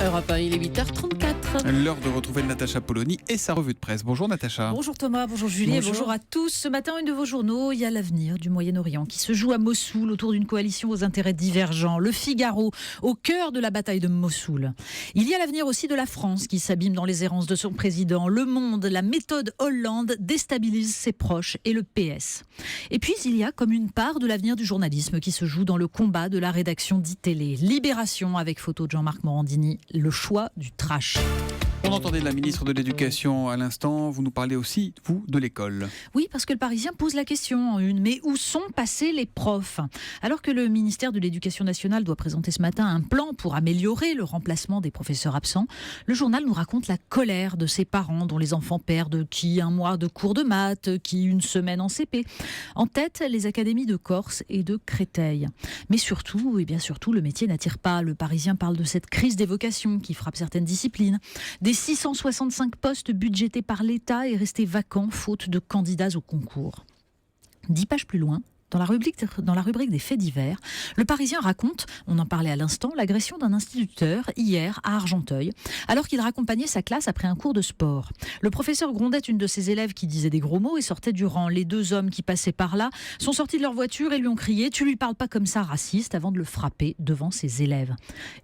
Europe 1, il est 8h34. L'heure de retrouver Natacha Polony et sa revue de presse. Bonjour Natacha. Bonjour Thomas, bonjour Julie, bonjour à tous. Ce matin, une de vos journaux, il y a l'avenir du Moyen-Orient qui se joue à Mossoul autour d'une coalition aux intérêts divergents. Le Figaro, au cœur de la bataille de Mossoul. Il y a l'avenir aussi de la France qui s'abîme dans les errances de son président. Le Monde, la méthode Hollande déstabilise ses proches et le PS. Et puis il y a comme une part de l'avenir du journalisme qui se joue dans le combat de la rédaction d'ITélé. Libération avec photo de Jean-Marc Morandini, le choix du trash. On entendait la ministre de l'Éducation à l'instant. Vous nous parlez aussi, vous, de l'école. Oui, parce que le Parisien pose la question en une. Mais où sont passés les profs ? Alors que le ministère de l'Éducation nationale doit présenter ce matin un plan pour améliorer le remplacement des professeurs absents, le journal nous raconte la colère de ces parents dont les enfants perdent qui un mois de cours de maths, qui une semaine en CP. En tête, les académies de Corse et de Créteil. Mais surtout, et bien surtout, le métier n'attire pas. Le Parisien parle de cette crise des vocations qui frappe certaines disciplines. Des 665 postes budgétés par l'État est resté vacants faute de candidats au concours. 10 pages plus loin, dans la rubrique des faits divers, le Parisien raconte, on en parlait à l'instant, l'agression d'un instituteur hier à Argenteuil, alors qu'il raccompagnait sa classe après un cours de sport. Le professeur grondait une de ses élèves qui disait des gros mots et sortait du rang. Les deux hommes qui passaient par là sont sortis de leur voiture et lui ont crié « Tu lui parles pas comme ça, raciste !» avant de le frapper devant ses élèves.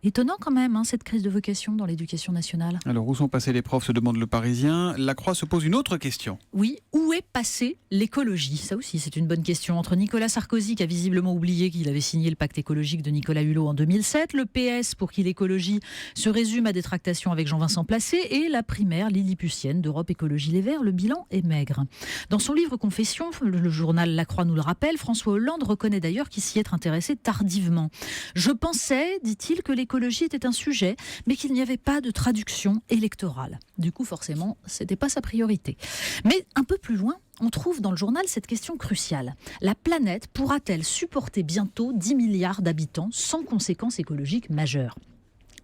Étonnant quand même, cette crise de vocation dans l'éducation nationale. Alors, où sont passés les profs, se demande le Parisien. La Croix se pose une autre question. Oui, où est passée l'écologie ? Ça aussi, c'est une bonne question. Entre Nicolas Sarkozy, qui a visiblement oublié qu'il avait signé le pacte écologique de Nicolas Hulot en 2007, le PS, pour qui l'écologie se résume à des tractations avec Jean-Vincent Placé, et la primaire lilliputienne d'Europe Écologie Les Verts, le bilan est maigre. Dans son livre Confession, le journal La Croix nous le rappelle, François Hollande reconnaît d'ailleurs qu'il s'y est intéressé tardivement. « Je pensais, dit-il, que l'écologie était un sujet, mais qu'il n'y avait pas de traduction électorale. » Du coup, forcément, c'était pas sa priorité. Mais un peu plus loin, on trouve dans le journal cette question cruciale. La planète pourra-t-elle supporter bientôt 10 milliards d'habitants sans conséquences écologiques majeures ?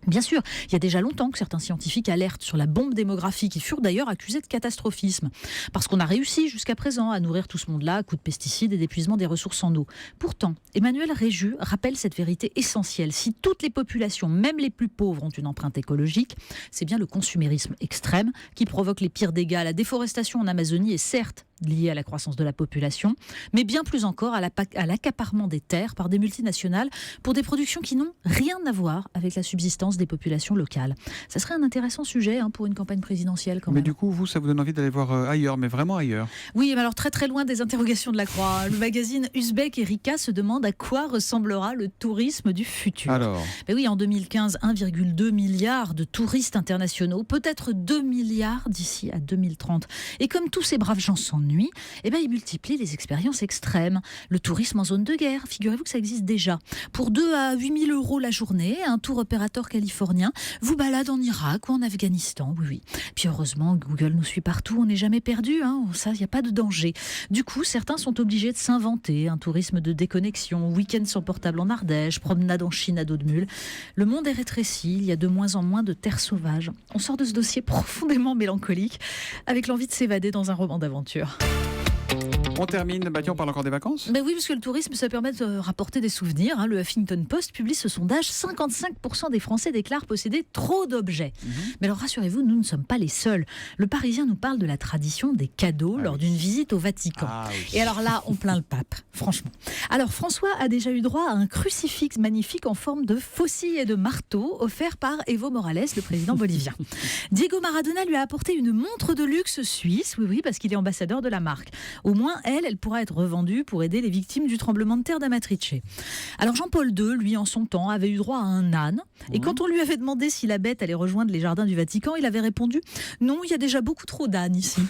Bien sûr, il y a déjà longtemps que certains scientifiques alertent sur la bombe démographique, qui furent d'ailleurs accusés de catastrophisme. Parce qu'on a réussi jusqu'à présent à nourrir tout ce monde-là à coups de pesticides et d'épuisement des ressources en eau. Pourtant, Emmanuel Réjus rappelle cette vérité essentielle. Si toutes les populations, même les plus pauvres, ont une empreinte écologique, c'est bien le consumérisme extrême qui provoque les pires dégâts. La déforestation en Amazonie est certes liée à la croissance de la population, mais bien plus encore à l'accaparement des terres par des multinationales pour des productions qui n'ont rien à voir avec la subsistance des populations locales. Ça serait un intéressant sujet pour une campagne présidentielle quand même. Mais du coup, vous, ça vous donne envie d'aller voir ailleurs, mais vraiment ailleurs. Oui, mais alors très très loin des interrogations de la Croix. Le magazine Uzbek Erika se demande à quoi ressemblera le tourisme du futur. Alors Ben oui, en 2015, 1,2 milliard de touristes internationaux, peut-être 2 milliards d'ici à 2030. Et comme tous ces braves gens s'ennuient, ils multiplient les expériences extrêmes. Le tourisme en zone de guerre, figurez-vous que ça existe déjà. Pour 2 à 8 000 euros la journée, un tour opérateur californien vous balade en Irak ou en Afghanistan. Oui. Puis heureusement, Google nous suit partout, on n'est jamais perdu. Ça, il n'y a pas de danger. Du coup, certains sont obligés de s'inventer un tourisme de déconnexion, week-end sans portable en Ardèche, promenade en Chine à dos de mule. Le monde est rétréci, il y a de moins en moins de terres sauvages. On sort de ce dossier profondément mélancolique avec l'envie de s'évader dans un roman d'aventure. On termine, on parle encore des vacances ? Oui, parce que le tourisme, ça permet de rapporter des souvenirs. Le Huffington Post publie ce sondage. 55% des Français déclarent posséder trop d'objets. Mais alors rassurez-vous, nous ne sommes pas les seuls. Le Parisien nous parle de la tradition des cadeaux lors d'une visite au Vatican. Et alors là, on plaint le pape, franchement. Alors François a déjà eu droit à un crucifix magnifique en forme de faucille et de marteau offert par Evo Morales, le président bolivien. Diego Maradona lui a apporté une montre de luxe suisse, oui, parce qu'il est ambassadeur de la marque. Au moins, elle pourra être revendue pour aider les victimes du tremblement de terre d'Amatrice. Alors Jean-Paul II, lui, en son temps, avait eu droit à un âne. Et quand on lui avait demandé si la bête allait rejoindre les jardins du Vatican, il avait répondu « Non, il y a déjà beaucoup trop d'ânes ici. »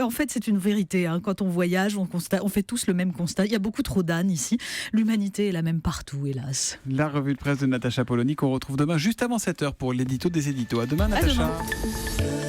En fait, c'est une vérité. Quand on voyage, on fait tous le même constat. Il y a beaucoup trop d'ânes ici. L'humanité est la même partout, hélas. La revue de presse de Natacha Polony qu'on retrouve demain, juste avant 7h pour l'édito des éditos. À demain, Natacha. À demain.